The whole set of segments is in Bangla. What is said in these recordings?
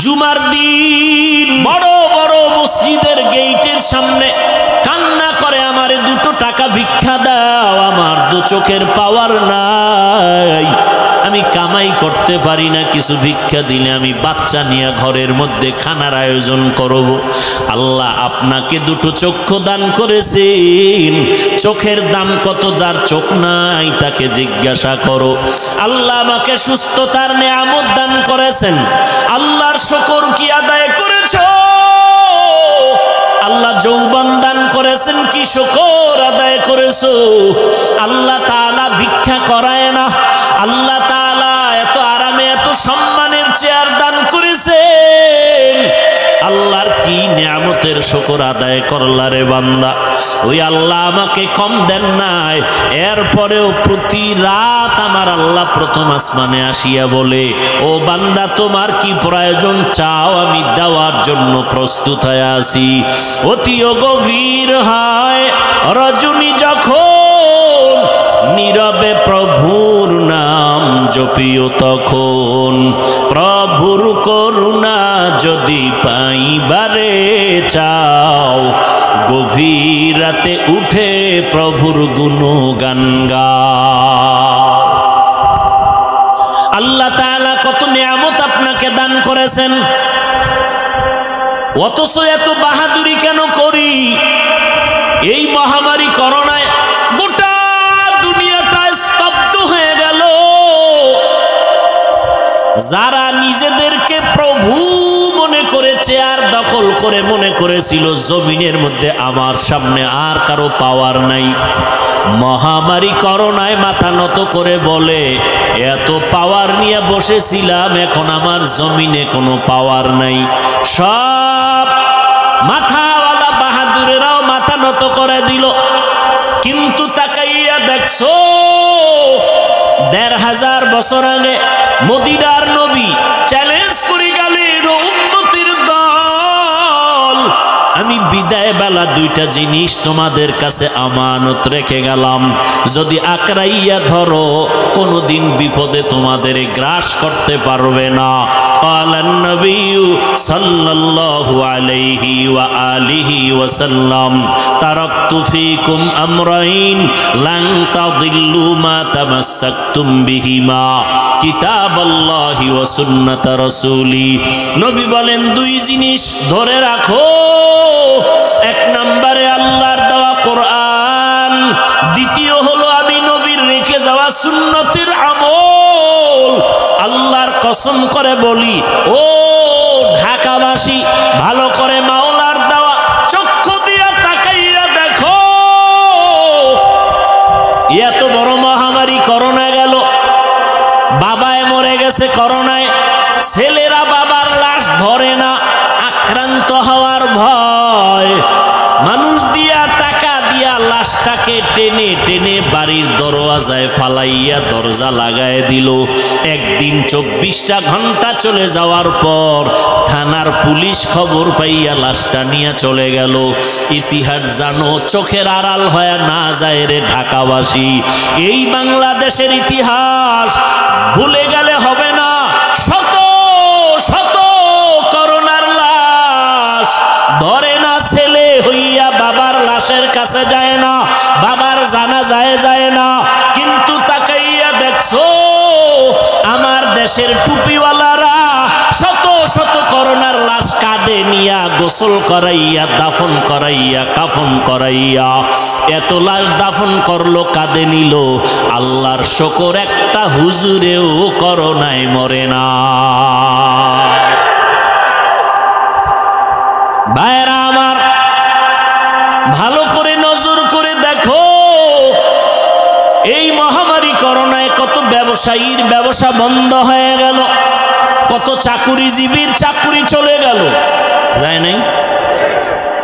জুমার দিন বড় বড় মসজিদের গেটের সামনে কান্না করে, আমারে 2 টাকা ভিক্ষা দাও, আমার 2 চোখের পাওয়ার নাই, আমি কামাই করতে পারি না, কিছু ভিক্ষা দিলে আমি বাচ্চা নিয়ে ঘরের মধ্যে খানার আয়োজন করব। আল্লাহ আপনাকে 2 চক্ষু দান করেছেন, চোখের দাম কত? যার চোখ নাই তাকে জিজ্ঞাসা করো। আল্লাহ আমাকে সুস্থতার নেয়ামত দান করেছেন, আল্লাহর শুকর কি আদায় করেছো? আল্লাহ যৌবন দান করেছেন, কি শুকর আদায় করেছো? আল্লাহ তাআলা ভিক্ষা করায় না, আল্লাহ তাআলা এত আরামে এত সম্মানের চেয়ার দান করেছেন, আল্লাহর কি নিয়ামতের শুকর আদায় করলা রে বান্দা। ওই আল্লাহ আমাকে কম দেন নাই, এরপরেও প্রতি রাত আমার আল্লাহ প্রথম আসমানে আসিয়া বলে, ও বান্দা তোমার কি প্রয়োজন চাও, আমি দেওয়ার জন্য প্রস্তুত হয়ে আছি। অতিও গভীর হয় রজনী যখন, নীরবে প্রভুর নাম জপিও তখন, প্রভুর করুণা যদি পাইবারে চাও, গভীর রাতে উঠে প্রভুর গুণগান গাও। আল্লাহ তাআলা কত নিয়ামত আপনাকে দান করেছেন, অথচ এত বাহাদুরি কেন করি? এই মহামারী করোনায় গোটা দুনিয়াটা স্তব্ধ হয়ে গেল। যারা নিজেদেরকে প্রভু মনে করেছে আর দখল করে মনে করেছিল জমিনের মধ্যে আমার সামনে আর কারো পাওয়ার নাই, মহামারী করোনায় মাথা নত করে বলে, এত পাওয়ার নিয়ে বসেছিলাম, এখন আমার জমিনে কোনো পাওয়ার নাই। সব মাথাওয়ালা বাহাদুরেরাও মাথা নত করে দিল। কিন্তু তাকাইয়া দেখছো 1500 বছর আগে মদিনার নবী চ্যালেঞ্জ করে গেলেন, উম্মতের দল, আমি বিদায় বেলা 2টা জিনিস তোমাদের কাছে আমানত রেখে গেলাম, যদি আকড়াইয়া ধরো কোনোদিন বিপদে তোমাদের গ্রাস করতে পারবে না। ক্বালান নবী সাল্লাল্লাহু আলাইহি ওয়া আলিহি ওয়াসাল্লাম, তারাকতু ফীকুম আমরাইন লান তাদিল্লু মা তামাসসাকতুম বিহিমা, কিতাবাল্লাহি ওয়া সুন্নাত রাসূলি। নবী বলেন 2 জিনিস ধরে রাখো, 1 নম্বরে আল্লাহর দেওয়া কোরআন, দ্বিতীয় হলো আমি নবীর রেখে যাওয়া সুন্নতের আমল। আল্লাহর কসম করে বলি, ও ঢাকাবাসী, ভালো করে মাওলার দেওয়া চক্ষু দিয়া তাকাইয়া দেখো, এত বড় মহামারী করোনা গেল, বাবায় মরে গেছে করোনায়, ছেলেরা বাবার লাশ ধরে না, আক্রান্ত হওয়ার ভয়, মানুষ দিয়া টাকা দিয়া লাশটাকে টেনে টেনে বাড়ির দরওয়াজায় ফালাইয়া দরজা লাগায় দিল। একদিন 24টা ঘন্টা চলে যাওয়ার পর থানার পুলিশ খবর পাইয়া লাশটা নিয়ে চলে গেল। ইতিহাস জানো, চোখের আড়াল হয়ে না যায় রে ঢাকাবাসী। এই বাংলাদেশের ইতিহাস ভুলে গেলে হবে না। শত শত করোনার লাশ ধরে না, ছেলে হইয়া বাবার লাশের কাছে যায় না, বাবার জানাজায় যায় না। কিন্তু তাকাইয়া দেখছো আমার দেশের টুপিওয়ালারা শত শত করোনার লাশ কাঁধে নিয়া গোসল করাইয়া, দাফন করাইয়া, কাফন করাইয়া, এত লাশ দাফন করলো, কাঁধে নিল। আল্লাহর শুকর, একটা হুজুরেও করোনায় মরে না। ভাইরা আমার, ভালো করে নজর করে দেখো, এই মহামারী করোনায় কত ব্যবসায়ীর ব্যবসা বন্ধ হয়ে গেল, কত চাকুরিজীবীর চাকুরি চলে গেল, যায় নাই?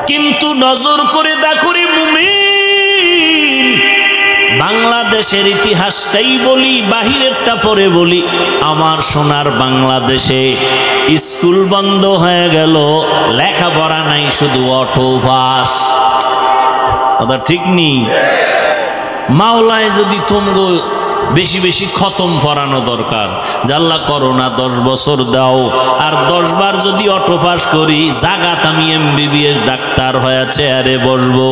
কিন্তু নজর করে দেখো রে মুমিন, বাংলাদেশের ইতিহাসটাই বলি, বাহিরেরটা পরে বলি। আমার সোনার বাংলাদেশে স্কুল বন্ধ হয়ে গেল, লেখাপড়া নাই, শুধু অটো পাস। কথা ঠিক নেই? মাওলায় যদি তোমগো বেশি বেশি খতম পড়ানো দরকার। জাল্লা করোনা 10 বছর দাও, আর 10 বার যদি অটো পাস করি জাগাত আমি MBBS ডাক্তার হয়ে চেয়ারে বসবো।